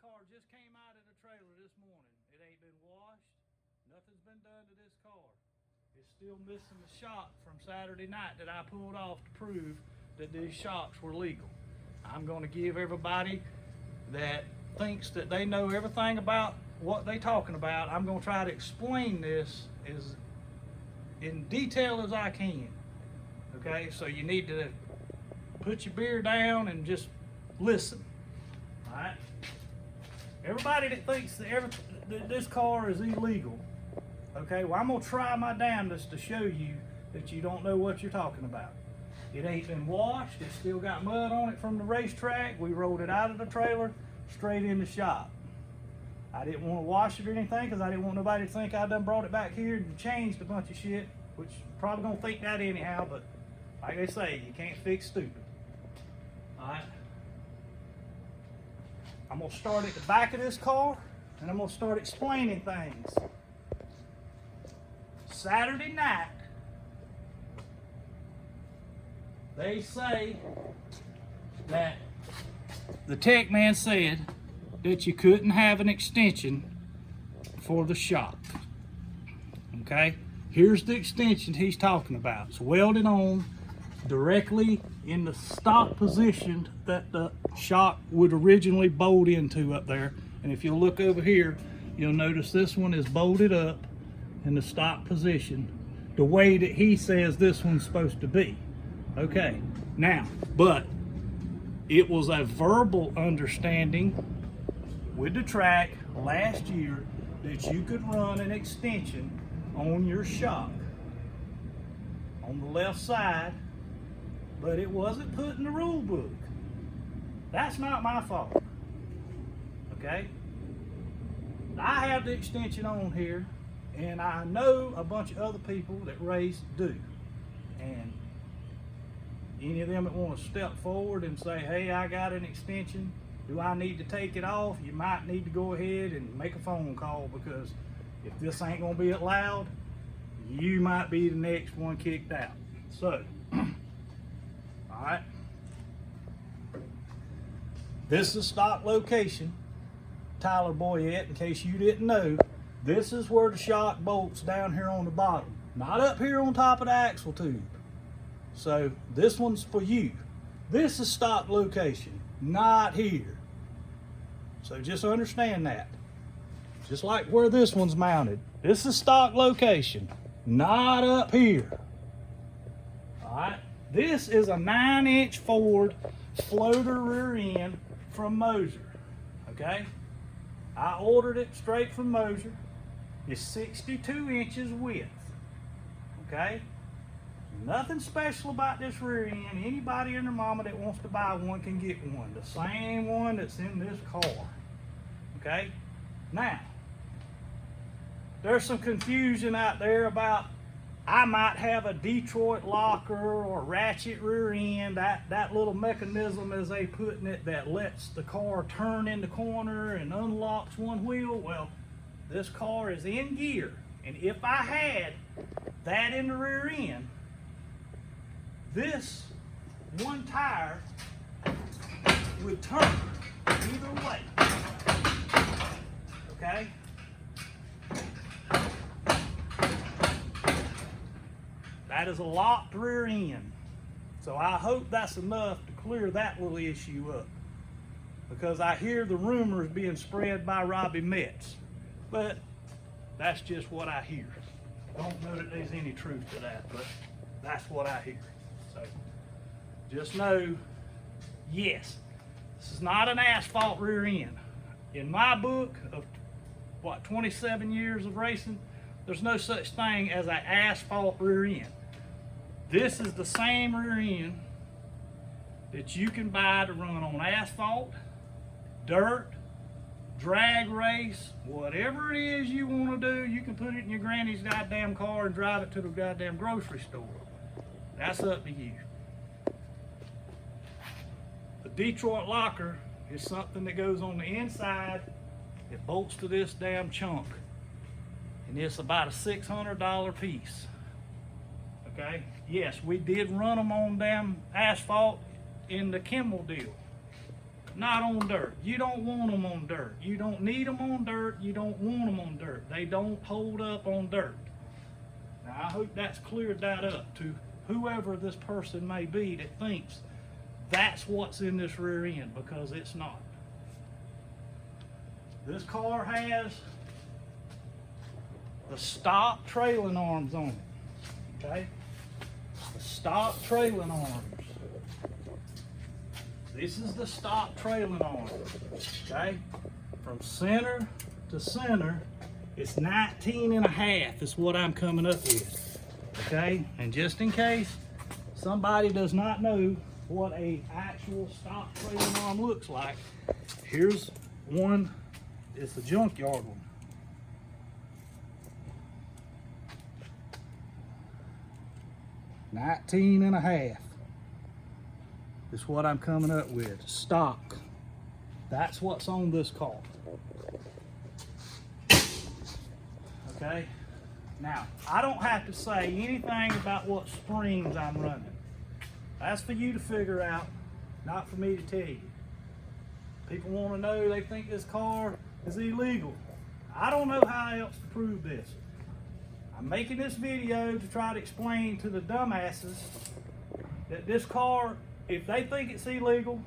car just came out of the trailer this morning. It ain't been washed. Nothing's been done to this car. It's still missing the shock from Saturday night that I pulled off to prove that these shocks were legal. I'm going to give everybody that thinks that they know everything about what they talking about, I'm going to try to explain this as in detail as I can. Okay, so you need to put your beer down and just listen. All right. Everybody that thinks that this car is illegal, okay, well, I'm going to try my damnedest to show you that you don't know what you're talking about. It ain't been washed. It's still got mud on it from the racetrack. We rolled it out of the trailer straight in the shop. I didn't want to wash it or anything because I didn't want nobody to think I done brought it back here and changed a bunch of shit, which probably gonna think that anyhow, but like they say, you can't fix stupid. All right. I'm gonna start at the back of this car and I'm gonna start explaining things. Saturday night, they say that the tech man said that you couldn't have an extension for the shock. Okay, here's the extension he's talking about. It's welded on directly in the stock position that the shock would originally bolt into up there. And if you look over here, you'll notice this one is bolted up in the stock position the way that he says this one's supposed to be. Okay, now, but it was a verbal understanding with the track last year that you could run an extension on your shock on the left side, but it wasn't put in the rule book. That's not my fault. Okay? I have the extension on here, and I know a bunch of other people that race do. And any of them that want to step forward and say, hey, I got an extension, do I need to take it off? You might need to go ahead and make a phone call, because if this ain't gonna be allowed, you might be the next one kicked out. So, all right. This is stock location, Tyler Boyette, in case you didn't know. This is where the shock bolts down here on the bottom, not up here on top of the axle tube. So this one's for you. This is stock location, not here. So just understand that. Just like where this one's mounted. This is stock location, not up here. All right. This is a 9-inch Ford floater rear end from Moser. Okay. I ordered it straight from Moser. It's 62 inches width. Okay. Nothing special about this rear end. Anybody and their mama that wants to buy one can get one. The same one that's in this car. Okay? Now, there's some confusion out there about I might have a Detroit locker or ratchet rear end, that little mechanism, as they putting it, that lets the car turn in the corner and unlocks one wheel. Well, this car is in gear, and if I had that in the rear end, this one tire would turn either way. Okay? That is a locked rear end. So I hope that's enough to clear that little issue up, because I hear the rumors being spread by Robbie Metz, but that's just what I hear. Don't know that there's any truth to that, but that's what I hear. So just know, yes, this is not an asphalt rear end. In my book of, 27 years of racing, there's no such thing as an asphalt rear end. This is the same rear end that you can buy to run on asphalt, dirt, drag race, whatever it is you want to do. You can put it in your granny's goddamn car and drive it to the goddamn grocery store. That's up to you. The Detroit locker is something that goes on the inside. It bolts to this damn chunk, and it's about a $600 piece. Okay, yes, we did run them on damn asphalt in the Kimmel deal. not on dirt. You don't want them on dirt. You don't need them on dirt. You don't want them on dirt. They don't hold up on dirt. Now, I hope that's cleared that up to whoever this person may be that thinks that's what's in this rear end, because it's not. This car has the stock trailing arms on it, okay? The stock trailing arms. This is the stock trailing arm, okay? From center to center, it's 19.5 is what I'm coming up with, okay? And just in case somebody does not know what a actual stock trailing arm looks like, here's one. It's the junkyard one. $19.5 is what I'm coming up with. Stock. That's what's on this car. Okay? Now, I don't have to say anything about what springs I'm running. That's for you to figure out, not for me to tell you. People want to know, they think this car is illegal. I don't know how else to prove this. I'm making this video to try to explain to the dumbasses that this car, if they think it's illegal,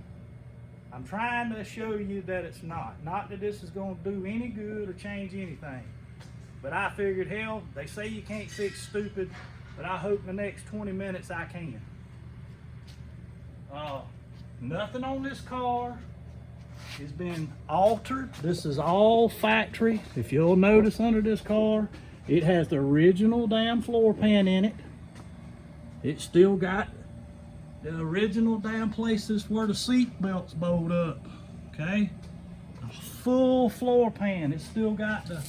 I'm trying to show you that it's not. Not that this is going to do any good or change anything. But I figured, hell, they say you can't fix stupid, but I hope in the next 20 minutes I can. Nothing on this car has been altered. This is all factory. If you'll notice under this car, it has the original damn floor pan in it. It's still got the original damn places where the seat belts bolt up, okay? A full floor pan. It's still got the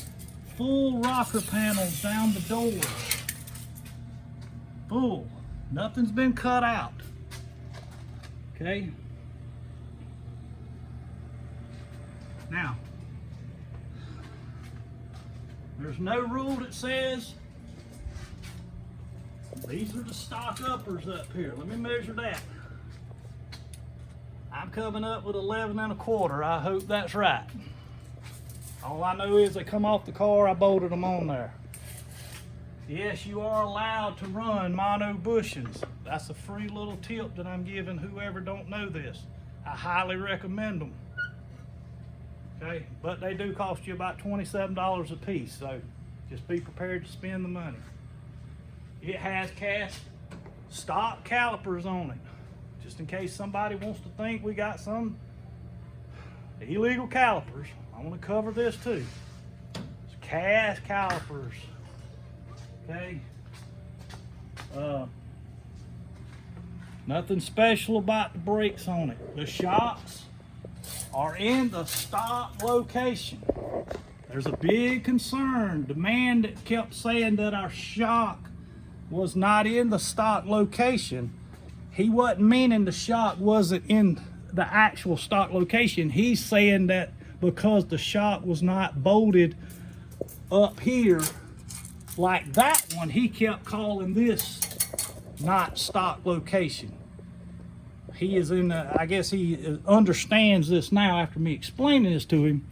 full rocker panels down the door. Full. Nothing's been cut out, okay? Now, there's no rule that says these are the stock uppers up here. Let me measure that. I'm coming up with 11.25. I hope that's right. All I know is they come off the car, I bolted them on there. Yes, you are allowed to run mono bushings. That's a free little tip that I'm giving whoever don't know this. I highly recommend them. Okay, but they do cost you about $27 a piece, so just be prepared to spend the money. It has cast stock calipers on it, just in case somebody wants to think we got some illegal calipers. I want to cover this too. It's cast calipers, okay? Nothing special about the brakes on it. The shocks are in the stock location. There's a big concern. The man that kept saying that our shock was not in the stock location, he wasn't meaning the shock wasn't in the actual stock location. He's saying that because the shock was not bolted up here like that one, he kept calling this not stock location. He is in the, I guess he understands this now after me explaining this to him.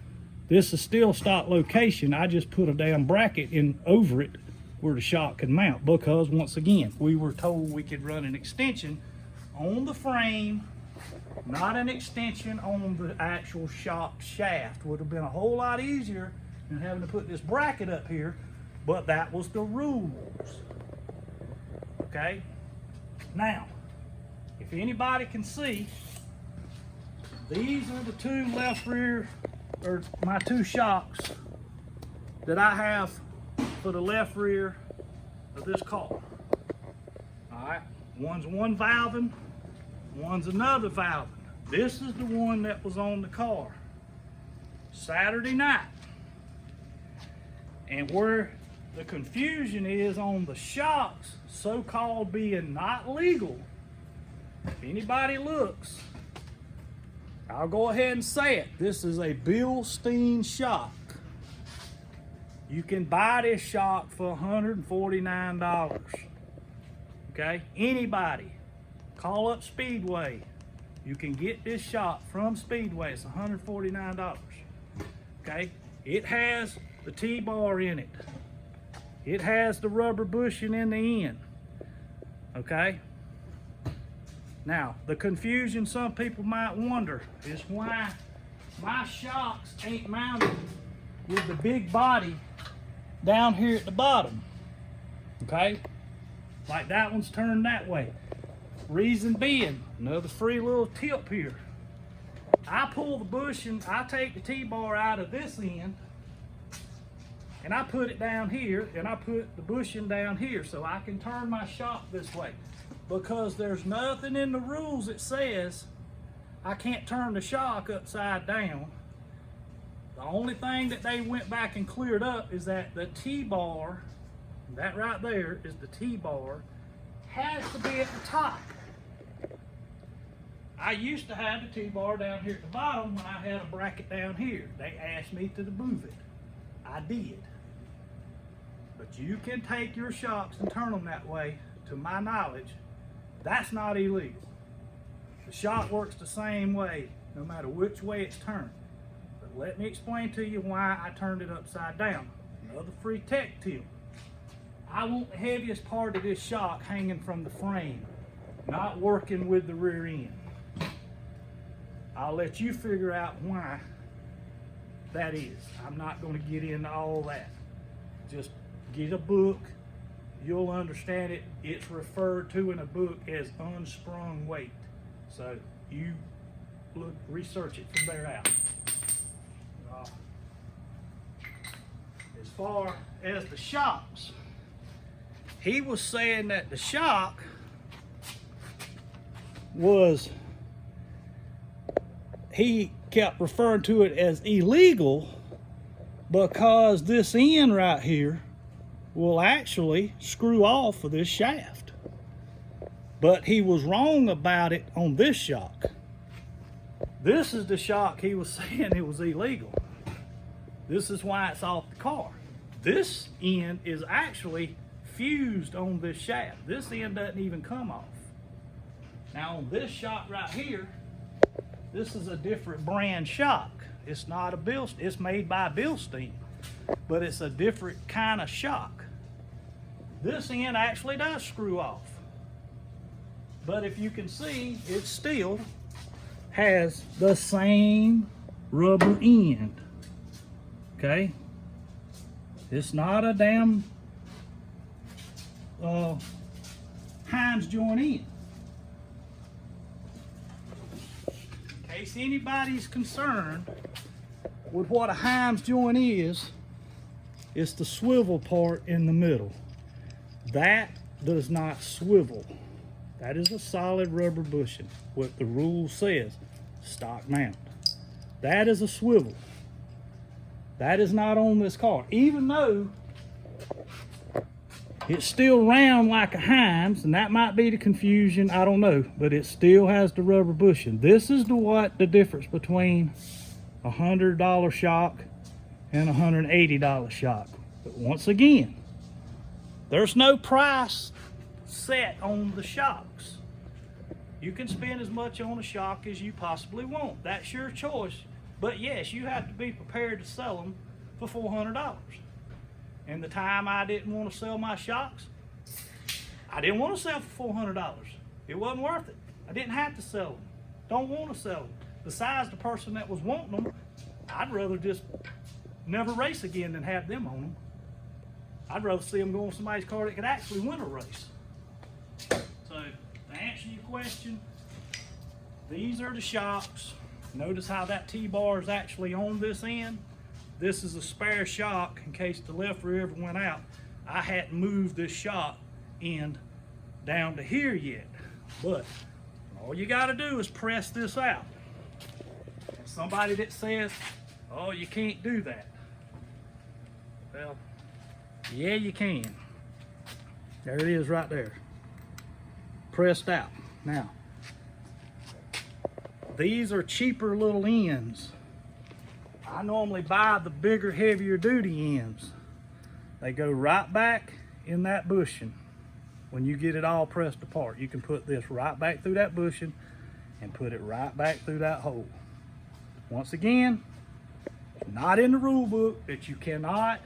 This is still stock location. I just put a damn bracket in over it where the shock could mount, because once again, we were told we could run an extension on the frame, not an extension on the actual shock shaft. Would have been a whole lot easier than having to put this bracket up here, but that was the rules. Okay? Now, if anybody can see, these are the two left rear, or my two shocks that I have for the left rear of this car. All right, one's one valving, one's another valving. This is the one that was on the car Saturday night. And where the confusion is on the shocks, so-called being not legal, if anybody looks, I'll go ahead and say it. This is a Bilstein shock. You can buy this shock for $149. Okay? Anybody, call up Speedway. You can get this shock from Speedway. It's $149. Okay, it has the T-bar in it. It has the rubber bushing in the end. Okay. Now, the confusion some people might wonder is why my shocks ain't mounted with the big body down here at the bottom. Okay, like that one's turned that way. Reason being, another free little tip here. I pull the bushing, I take the T-bar out of this end, and I put it down here, and I put the bushing down here so I can turn my shock this way. Because there's nothing in the rules that says I can't turn the shock upside down. The only thing that they went back and cleared up is that the T-bar, that right there is the T-bar, has to be at the top. I used to have the T-bar down here at the bottom when I had a bracket down here. They asked me to move it. I did. But you can take your shocks and turn them that way, to my knowledge. That's not illegal. The shock works the same way, no matter which way it's turned. But let me explain to you why I turned it upside down. Another free tech tip. I want the heaviest part of this shock hanging from the frame, not working with the rear end. I'll let you figure out why that is. I'm not going to get into all that. Just get a book. You'll understand it. It's referred to in a book as unsprung weight. So you look, research it from there out. As far as the shocks, he was saying that the shock was, he kept referring to it as illegal because this end right here will actually screw off of this shaft. But he was wrong about it on this shock. This is the shock he was saying it was illegal. This is why it's off the car. This end is actually fused on this shaft. This end doesn't even come off. Now on this shock right here, this is a different brand shock. It's not a Bilstein. It's made by Bilstein, but it's a different kind of shock. This end actually does screw off. But if you can see, it still has the same rubber end. Okay? It's not a damn Heinz joint end. In case anybody's concerned with what a Heinz joint is, it's the swivel part in the middle. That does not swivel. That is a solid rubber bushing. What the rule says, stock mount. That is a swivel. That is not on this car. Even though it's still round like a Heinz, and that might be the confusion, I don't know, but it still has the rubber bushing. This is what the difference between a $100 shock and a $180 shock. But once again, there's no price set on the shocks. You can spend as much on a shock as you possibly want. That's your choice. But yes, you have to be prepared to sell them for $400. And the time I didn't want to sell my shocks, I didn't want to sell for $400. It wasn't worth it. I didn't have to sell them. Don't want to sell them. Besides, the person that was wanting them, I'd rather just never race again than have them on them. I'd rather see them go on somebody's car that could actually win a race. So, to answer your question, these are the shocks. Notice how that T-bar is actually on this end. This is a spare shock in case the left rear ever went out. I hadn't moved this shock end down to here yet. But all you got to do is press this out. And somebody that says, oh, you can't do that. Well, yeah, you can. There it is right there. Pressed out. Now, these are cheaper little ends. I normally buy the bigger, heavier duty ends. They go right back in that bushing when you get it all pressed apart. You can put this right back through that bushing and put it right back through that hole. Once again, not in the rule book that you cannot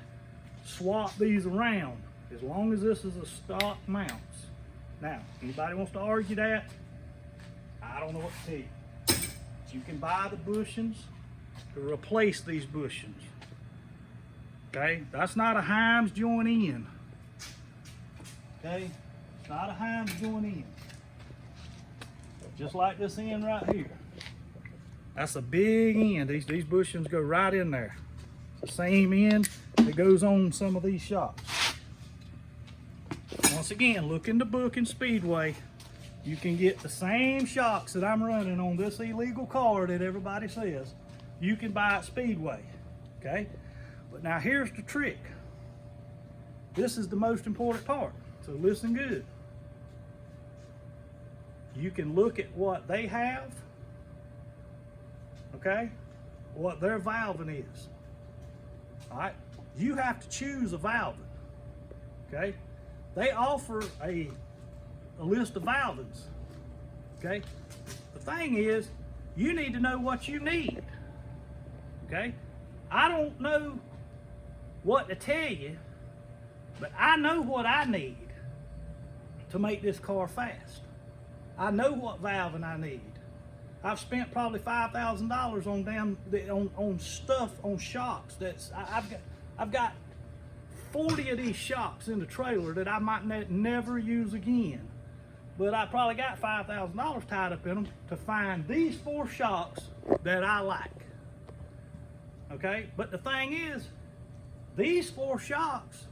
swap these around as long as this is a stock mounts. Now, anybody wants to argue that, I don't know what to tell you. You can buy the bushings to replace these bushings. Okay, that's not a Heims joint in. Okay, it's not a Heims joint in. Just like this end right here. That's a big end. These bushings go right in there. It's the same end that goes on some of these shocks. Once again, look in the book in Speedway. You can get the same shocks that I'm running on this illegal car that everybody says. You can buy at Speedway, okay? But now here's the trick. This is the most important part, so listen good. You can look at what they have, okay? What their valving is, all right? You have to choose a valving, okay? They offer a list of valvings, okay? The thing is, you need to know what you need, okay? I don't know what to tell you, but I know what I need to make this car fast. I know what valving I need. I've spent probably $5,000 on stuff, on shocks. I've got 40 of these shocks in the trailer that I might never use again. But I probably got $5,000 tied up in them to find these 4 shocks that I like. Okay, but the thing is, these 4 shocks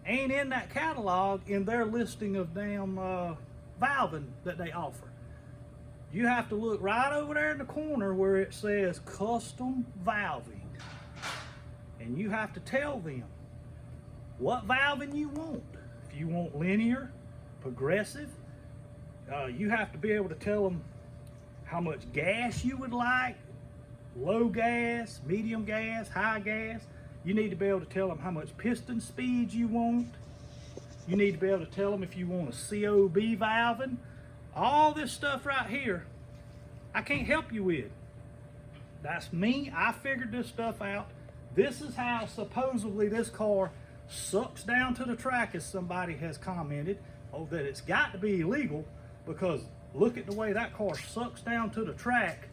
ain't in that catalog in their listing of damn valving that they offer. You have to look right over there in the corner where it says custom valving, and you have to tell them what valving you want. If you want linear, progressive, you have to be able to tell them how much gas you would like, low gas, medium gas, high gas. You need to be able to tell them how much piston speed you want. You need to be able to tell them if you want a COB valving. All this stuff right here, I can't help you with. That's me. I figured this stuff out. This is how supposedly this car sucks down to the track, as somebody has commented. Oh, that it's got to be illegal, because look at the way that car sucks down to the track,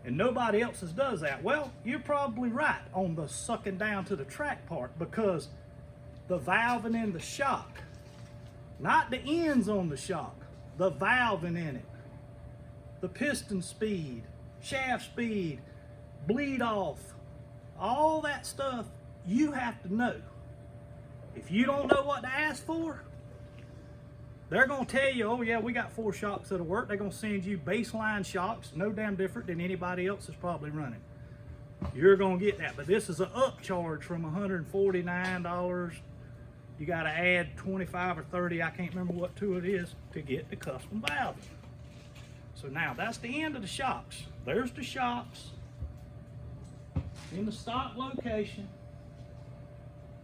and nobody else's does that. Well, you're probably right on the sucking down to the track part, because the valving in the shock, not the ends on the shock, the valving in it, the piston speed, shaft speed, bleed off, all that stuff you have to know. If you don't know what to ask for, they're going to tell you, oh yeah, we got 4 shocks that'll work. They're going to send you baseline shocks, no damn different than anybody else is probably running. You're going to get that, but this is an upcharge from $149. You got to add 25 or 30, I can't remember what to it is, to get the custom valve. So now that's the end of the shocks. There's the shocks in the stock location.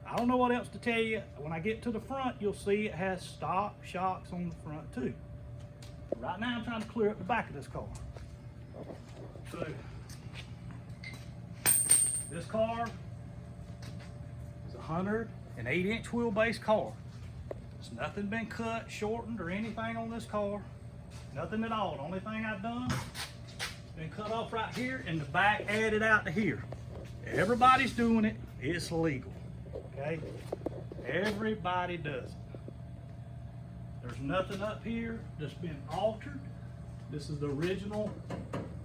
I don't know what else to tell you. When I get to the front, you'll see it has stock shocks on the front too. Right now I'm trying to clear up the back of this car. So this car is a 108-inch wheelbase car. There's nothing been cut, shortened, or anything on this car. Nothing at all. The only thing I've done is been cut off right here and the back added out to here. Everybody's doing it. It's legal. Okay? Everybody does it. There's nothing up here that's been altered. This is the original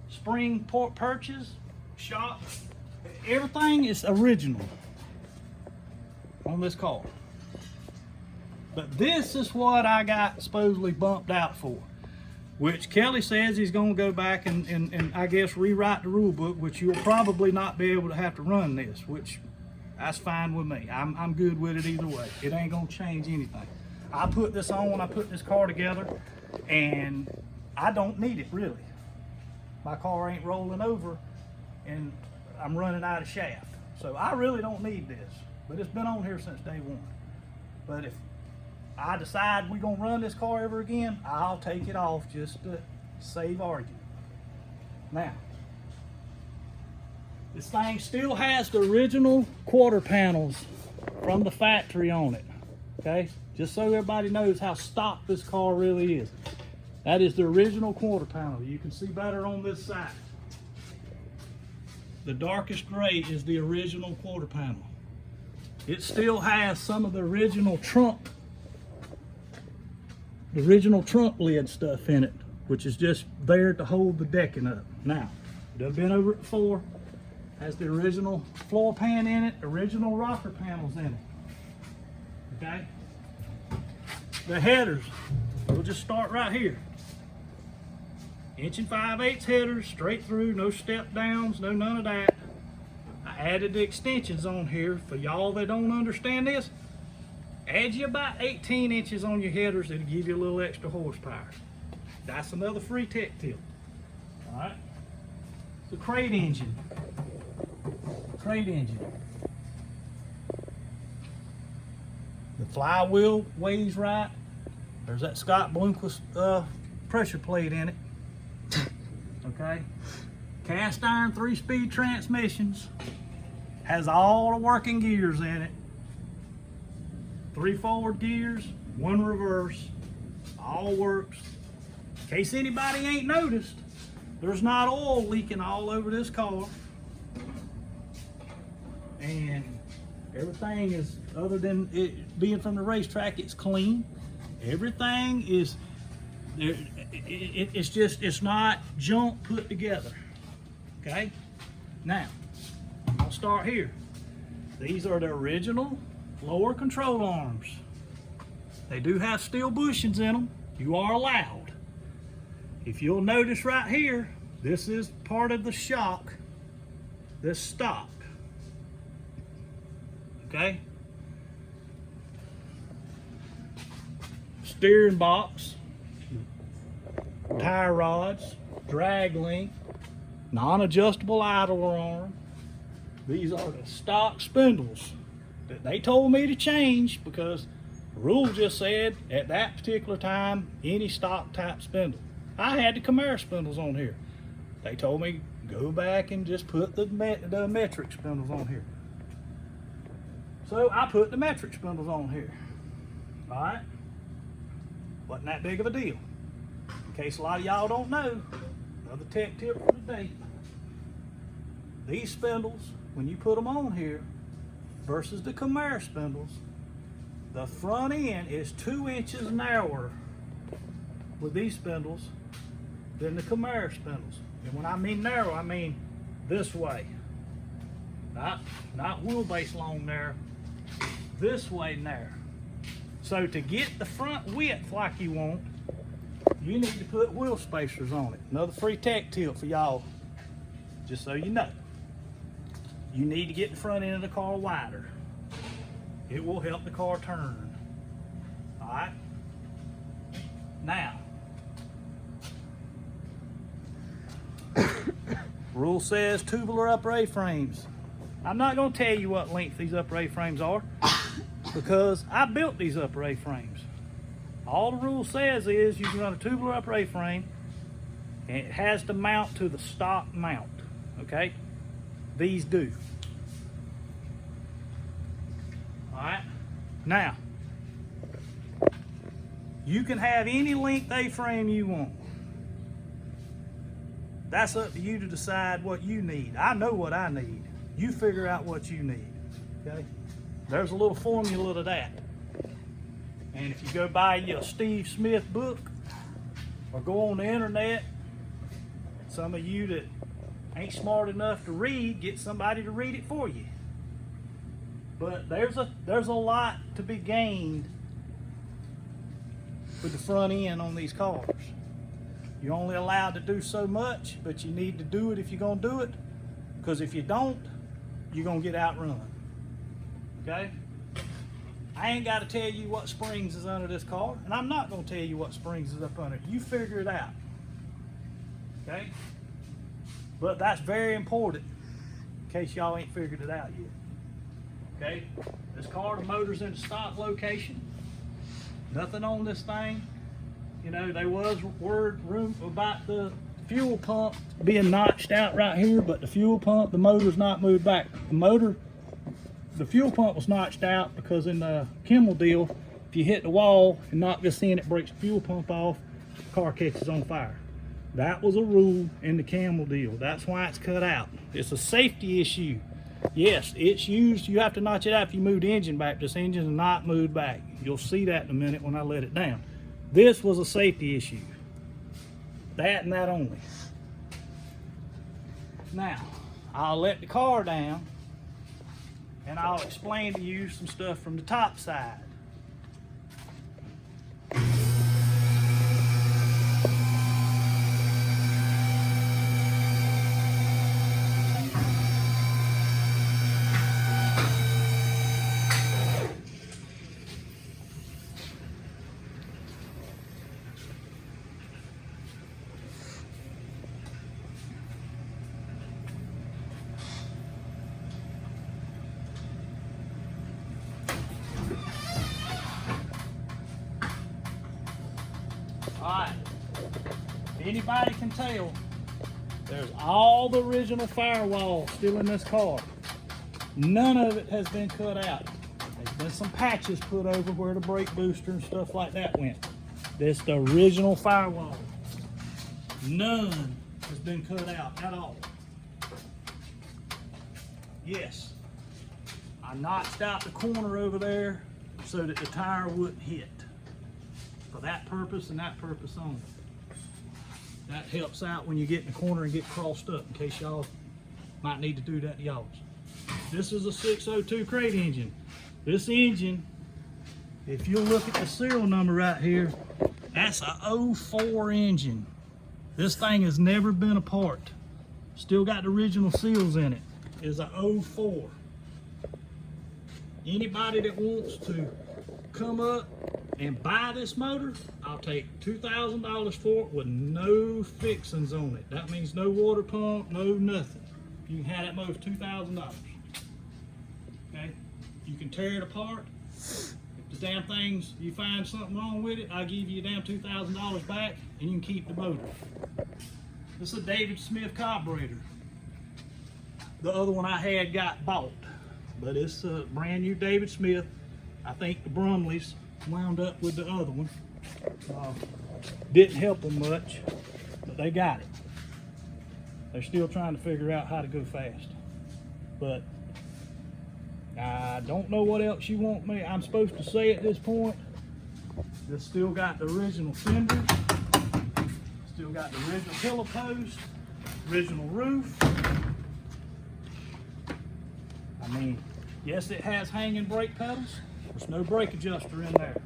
spring purchase shop. Everything is original on this car. But this is what I got supposedly bumped out for, which Kelly says he's going to go back and I guess rewrite the rule book, which you'll probably not be able to have to run this, which that's fine with me. I'm good with it either way. It ain't going to change anything. I put this on when I put this car together, and I don't need it really. My car ain't rolling over and I'm running out of shaft. So I really don't need this, but it's been on here since day one. But if I decide we're gonna run this car ever again, I'll take it off just to Save arguing. Now, this thing still has the original quarter panels from the factory on it, okay? Just so everybody knows how stock this car really is. That is the original quarter panel. You can see better on this side. The darkest gray is the original quarter panel. It still has some of the original trunk lid stuff in it, which is just there to hold the decking up. Now, it been over it before. Has the original floor pan in it, original rocker panels in it. Okay? The headers, we'll just start right here. 1 5/8 headers, straight through, no step downs, no none of that. I added the extensions on here for y'all that don't understand this. Add you about 18 inches on your headers, it'll give you a little extra horsepower. That's another free tech tip. All right. The crate engine. The flywheel weighs right. There's that Scott Bloomquist pressure plate in it. Okay. Cast iron 3-speed transmissions. Has all the working gears in it. 3 forward gears, 1 reverse. All works. In case anybody ain't noticed, there's not oil leaking all over this car. And everything is, other than it being from the racetrack, it's clean. Everything is, it's not junk put together. Okay? Now, I'll start here. These are the original lower control arms. They do have steel bushings in them. You are allowed. If you'll notice right here, this is part of the shock, this stock. Okay? Steering box, tire rods, drag link, non-adjustable idler arm. These are the stock spindles that they told me to change because the rule just said at that particular time any stock type spindle. I had the Camaro spindles on here. They told me go back and just put the metric spindles on here. So I put the metric spindles on here. All right? Wasn't that big of a deal. In case a lot of y'all don't know, another tech tip for the day. These spindles, when you put them on here, versus the Camaro spindles, the front end is 2 inches narrower with these spindles than the Camaro spindles. And when I mean narrow, I mean this way. Not wheelbase long narrow, this way narrow. So to get the front width like you want, you need to put wheel spacers on it. Another free tech tip for y'all, just so you know. You need to get the front end of the car wider. It will help the car turn. All right? Now, rule says tubular upper A-frames. I'm not going to tell you what length these upper A-frames are because I built these upper A-frames. All the rule says is you can run a tubular upper A-frame and it has to mount to the stock mount, okay? These do. All right? Now, you can have any length A-frame you want. That's up to you to decide what you need. I know what I need. You figure out what you need, okay? There's a little formula to that. And if you go buy you a Steve Smith book or go on the internet, some of you that ain't smart enough to read, get somebody to read it for you. But there's a lot to be gained with the front end on these cars. You're only allowed to do so much, but you need to do it if you're gonna do it. Because if you don't, you're gonna get outrun. Okay? I ain't gotta tell you what springs is under this car, and I'm not gonna tell you what springs is up under it. You figure it out. Okay? But that's very important in case y'all ain't figured it out yet. Okay? This car, the motor's in the stock location. Nothing on this thing You know, there was word room about the fuel pump being notched out right here, but the fuel pump, the motor's not moved back. The fuel pump was notched out because in the Kimmel deal, if you hit the wall and knock this in, it breaks the fuel pump off, the car catches on fire. That was a rule in the Kimmel deal. That's why it's cut out. It's a safety issue. Yes, it's used, you have to notch it out if you move the engine back. This engine is not moved back. You'll see that in a minute when I let it down. This was a safety issue. That and that only. Now, I'll let the car down and I'll explain to you some stuff from the top side. Alright, if anybody can tell, there's all the original firewall still in this car. None of it has been cut out. There's been some patches put over where the brake booster and stuff like that went. This the original firewall. None has been cut out at all. Yes, I notched out the corner over there so that the tire wouldn't hit. For that purpose and that purpose only. That helps out when you get in the corner and get crossed up, in case y'all might need to do that to y'all. This is a 602 crate engine. This engine, if you look at the serial number right here, that's a 04 engine. This thing has never been apart. Still got the original seals in it. It's a 04. Anybody that wants to come up and buy this motor, I'll take $2,000 for it with no fixings on it. That means no water pump, no nothing. You can have that motor for $2,000. Okay? You can tear it apart. If the damn things, you find something wrong with it, I'll give you a damn $2,000 back and you can keep the motor. This is a David Smith carburetor. The other one I had got bought, but it's a brand new David Smith. I think the Brumleys wound up with the other one. Didn't help them much, but they got it. They're still trying to figure out how to go fast. But I don't know what else you want me. I'm supposed to say at this point. This still got the original fenders, still got the original pillow post, original roof. I mean, yes, it has hanging brake pedals. There's no brake adjuster in there.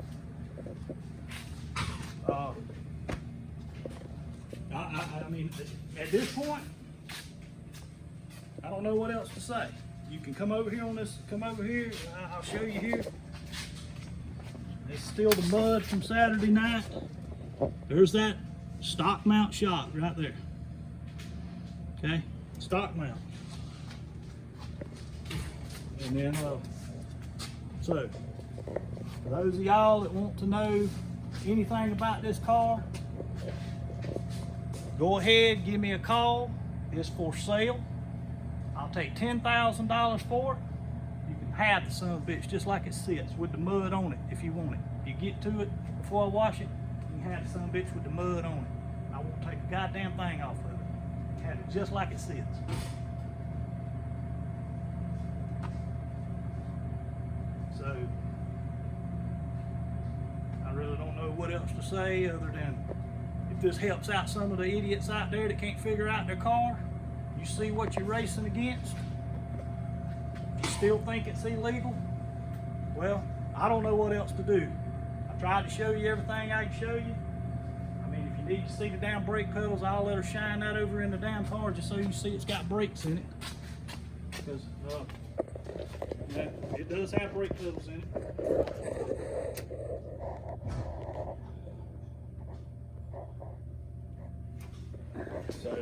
I mean, at this point, I don't know what else to say. You can come over here on this, come over here, I'll show you here. It's still the mud from Saturday night. There's that stock mount shock right there. Okay, stock mount. And then, so, for those of y'all that want to know anything about this car, go ahead, give me a call. It's for sale. I'll take $10,000 for it. You can have the son of a bitch just like it sits with the mud on it if you want it. If you get to it before I wash it, you can have the son of a bitch with the mud on it. I won't take a goddamn thing off of it. Have it just like it sits. So, I really don't know what else to say other than if this helps out some of the idiots out there that can't figure out their car. You see what you're racing against. You still think it's illegal? Well, I don't know what else to do. I tried to show you everything I can show you. I mean, if you need to see the damn brake pedals, I'll let her shine that over in the damn car just so you see it's got brakes in it. Because it does have brake pedals in it. So,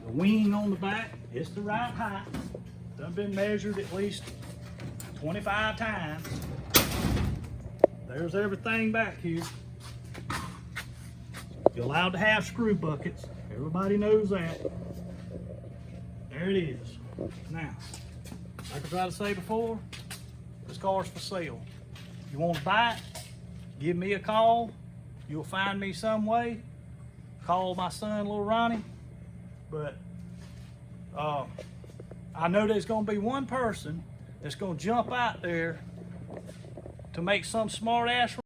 the wing on the back, it's the right height. Done been measured at least 25 times. There's everything back here. You're allowed to have screw buckets. Everybody knows that. There it is. Now, like I tried to say before, this car's for sale. You want to buy it? Give me a call. You'll find me some way. Call my son, little Ronnie. But I know there's going to be one person that's going to jump out there to make some smart ass